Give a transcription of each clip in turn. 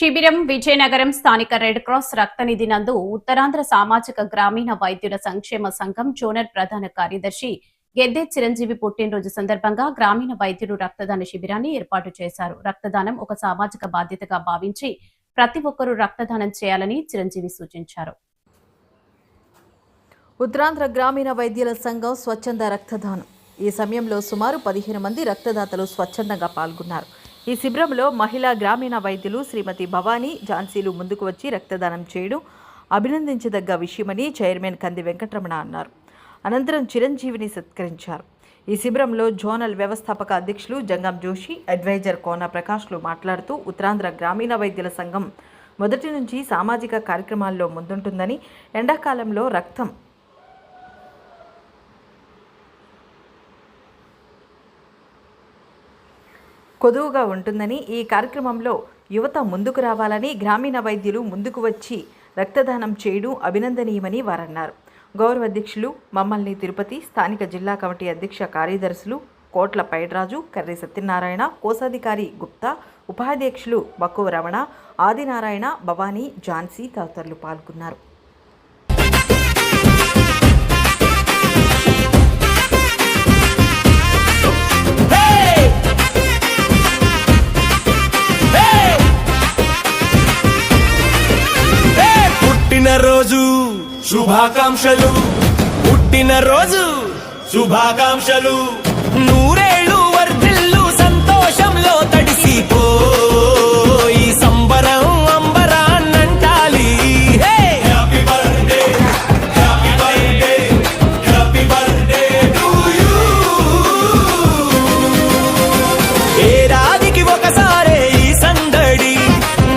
శిబిరం విజయనగరం స్థానిక red cross రక్తనిధి నందు ఉత్తరాంధ్ర సామాజిక గ్రామీణ వైద్యుల సంక్షేమ సంఘం జోనల్ ప్రధాన కార్యదర్శి గెద్దే చిరంజీవి పుట్టినరోజు సందర్భంగా గ్రామీణ వైద్యులు రక్తదాన శిబిరాన్ని ఏర్పాటు చేశారు. రక్తదానం ఒక సామాజిక బాధ్యతగా భావించి ప్రతి ఒక్కరూ రక్తదానం చేయాలని చిరంజీవి సూచించారు. ఉత్తరాంధ్ర గ్రామీణ వైద్యుల సంఘం స్వచ్ఛంద రక్తదానం. ఈ సమయంలో సుమారు 15 మంది రక్తదాతలు స్వచ్ఛందంగా పాల్గొన్నారు. ఈ శిబిరంలో మహిళా గ్రామీణ వైద్యులు శ్రీమతి భవానీ ఝాన్సీలు ముందుకు వచ్చి రక్తదానం చేయడం అభినందించదగ్గ విషయమని చైర్మన్ కంది వెంకటరమణ అన్నారు. అనంతరం చిరంజీవిని సత్కరించారు. ఈ శిబిరంలో జోనల్ వ్యవస్థాపక అధ్యక్షులు జంగం జోషి, అడ్వైజర్ కోన ప్రకాష్లు మాట్లాడుతూ ఉత్తరాంధ్ర గ్రామీణ వైద్యుల సంఘం మొదటి నుంచి సామాజిక కార్యక్రమాల్లో ముందుంటుందని, ఎండాకాలంలో రక్తం కొదువుగా ఉంటుందని, ఈ కార్యక్రమంలో యువత ముందుకు రావాలని, గ్రామీణ వైద్యులు ముందుకు వచ్చి రక్తదానం చేయడం అభినందనీయమని వారన్నారు. గౌరవ అధ్యక్షులు మమ్మల్ని తిరుపతి, స్థానిక జిల్లా కమిటీ అధ్యక్ష కార్యదర్శులు కోట్ల పైడ్రాజు, కర్రి సత్యనారాయణ, కోశాధికారి గుప్తా, ఉపాధ్యక్షులు బక్కువ రమణ, ఆదినారాయణ, భవానీ, ఝాన్సీ తదితరులు పాల్గొన్నారు. పుట్టినరోజు శుభాకాంక్షలు, పుట్టినరోజు శుభాకాంక్షలు, నూరేళ్ళు వర్ధిల్లు సంతోషంలో తడిసిపో ఈ సంబరం అంబరాన్నంటాలి. Happy birthday, happy birthday, happy birthday to you. ఏడాదికి ఒకసారే ఈ సందడి,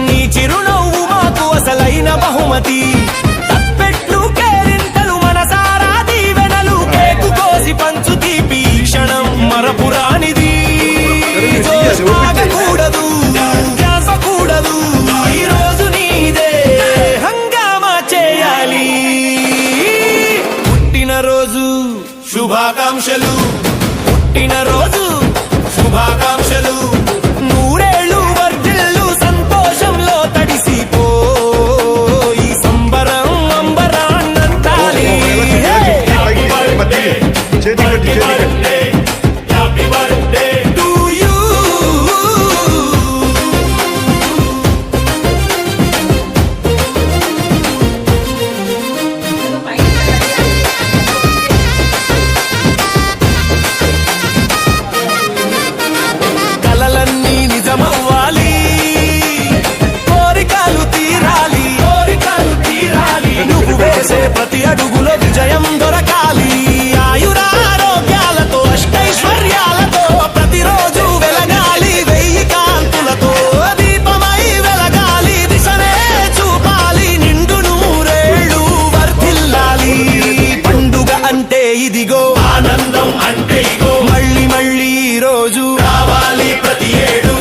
నీ చిరునవ్వు మాకు అసలైన బహుమతి. తప్పెట్లు కేరింతలు మనసారా దీవెనలు, కేకు కోసి పంచు తీపి క్షణం మరపురానిది. ఆగకూడదు, ధ్యాసకూడదు, ఈ రోజు నీదే హంగామా చేయాలి. పుట్టినరోజు శుభాకాంక్షలు, పుట్టినరోజు శుభాకాంక్షలు, నూరేళ్ళు వర్ధిల్లు సంతోషంలో తడిసిపో ఈ సంబరం అంబరాన్నంటాలి. Happy birthday, happy birthday to you. కలలన్నీ నిజమవ్వాలి, కోరికలు తీరాలి, కోరికలు తీరాలి, నువ్వు వేసే ప్రతి అడుగులో విజయం దొరకాలి. ఆయురారోగ్యాలతో అష్టైశ్వర్యాలతో ప్రతిరోజు వెలగాలి, 1000 కాంతులతో దీపమై వెలగాలి, దిశనే చూపాలి, నిండు నూరేళ్ళు వర్ధిల్లాలి. పండుగ అంటే ఇదిగో, ఆనందం అంటే ఇగో, మళ్ళీ మళ్ళీ ఈ రోజు రావాలి ప్రతి ఏడు.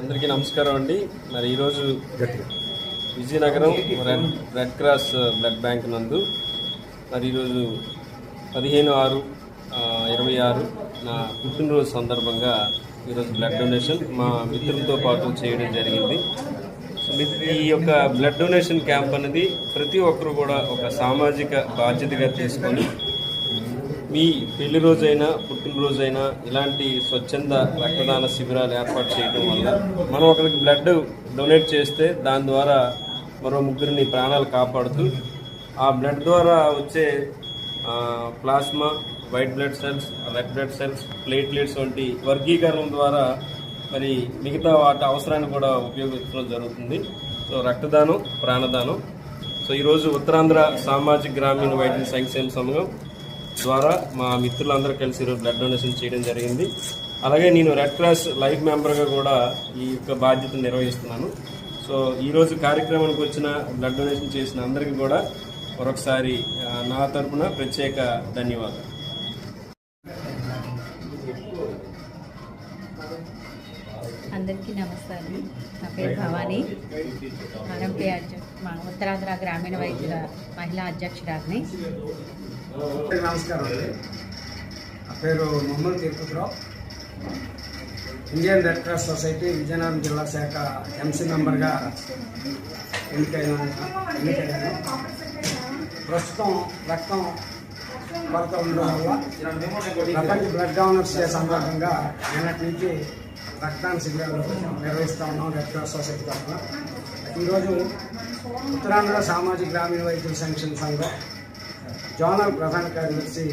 అందరికీ నమస్కారం అండి. మరి ఈరోజు Vizianagaram red cross blood bank నందు మరి ఈరోజు 15/6/26 నా పుట్టినరోజు సందర్భంగా ఈరోజు బ్లడ్ డొనేషన్ మా మిత్రులతో పాటు చేయడం జరిగింది. ఈ యొక్క బ్లడ్ డొనేషన్ క్యాంప్ అనేది ప్రతి ఒక్కరు కూడా ఒక సామాజిక బాధ్యతగా తీసుకొని మీ పెళ్లి రోజైనా పుట్టినరోజైనా ఇలాంటి స్వచ్ఛంద రక్తదాన శిబిరాలు ఏర్పాటు చేయడం వల్ల మనం ఒకరికి బ్లడ్ డొనేట్ చేస్తే దాని ద్వారా మరో 3 ప్రాణాలు కాపాడుతూ ఆ బ్లడ్ ద్వారా వచ్చే plasma, white blood cells, red blood cells, platelets వంటి వర్గీకరణ ద్వారా మరి మిగతా వాటి అవసరాన్ని కూడా ఉపయోగించడం జరుగుతుంది. సో రక్తదానం ప్రాణదానం. సో ఈరోజు ఉత్తరాంధ్ర సామాజిక గ్రామీణ వైద్య సంక్షేమ సంఘం ద్వారా మా మిత్రులందరూ కలిసి ఈరోజు బ్లడ్ డొనేషన్ చేయడం జరిగింది. అలాగే నేను రెడ్ క్రాస్ లైఫ్ మెంబర్గా కూడా ఈ యొక్క బాధ్యతను నిర్వహిస్తున్నాను. సో ఈరోజు కార్యక్రమానికి వచ్చిన బ్లడ్ డొనేషన్ చేసిన అందరికీ కూడా మరొకసారి నా తరఫున ప్రత్యేక ధన్యవాదాలు. అందరికీ నమస్కారం. నా పేరు భవానీ, ఆర్ఎంపీ మా ఉత్తరాంధ్ర గ్రామీణ వైద్యుల మహిళా అధ్యక్షురాలిని. నమస్కారం అండి. నా పేరు Mohammed Tirupathirao. Indian Red Cross Society Vizianagaram జిల్లా శాఖ ఎంసీ మెంబర్గా ఎన్నికయ్యాను. ప్రస్తుతం రక్తం కొరత ఉండడం వల్ల ప్రపంచ బ్లడ్ డోనర్స్ డే సందర్భంగా నిన్నటి నుంచి రక్తదాన శిబిరాలు నిర్వహిస్తూ ఉన్నాం రెడ్ క్రాస్ సొసైటీ తరఫున. ఈరోజు ఉత్తరాంధ్ర సామాజిక గ్రామీణ వైద్యుల సంక్షేమ సంఘం జోనల్ ప్రధాన కార్యదర్శి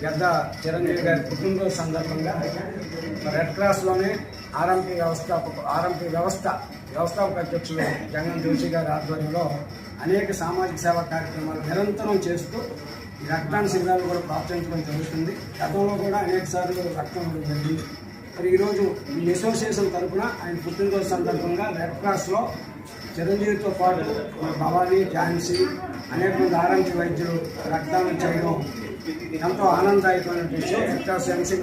గద్ద చిరంజీవి గారి పుట్టినరోజు సందర్భంగా రెడ్ క్రాస్లోనే ఆర్ఎంపీ వ్యవస్థాపక అధ్యక్షులు జంగం జోషి గారి ఆధ్వర్యంలో అనేక సామాజిక సేవా కార్యక్రమాలు నిరంతరం చేస్తూ ఈ రక్తదాన శిబిరాలు కూడా ప్రోత్సహించడం జరుగుతుంది. గతంలో కూడా అనేక సార్లు రక్తం జరిగింది. మరి ఈరోజు ఈ అసోసియేషన్ తరఫున ఆయన పుట్టినరోజు సందర్భంగా రెడ్ క్రాస్లో చిరంజీవితో పాటు భవానీ, ఝాన్సీ అనేక మంది ఆర్ఎంపీ వైద్యులు రక్తదానం చేయడం ఎంతో ఆనందదాయకమైన విషయం. Red cross MC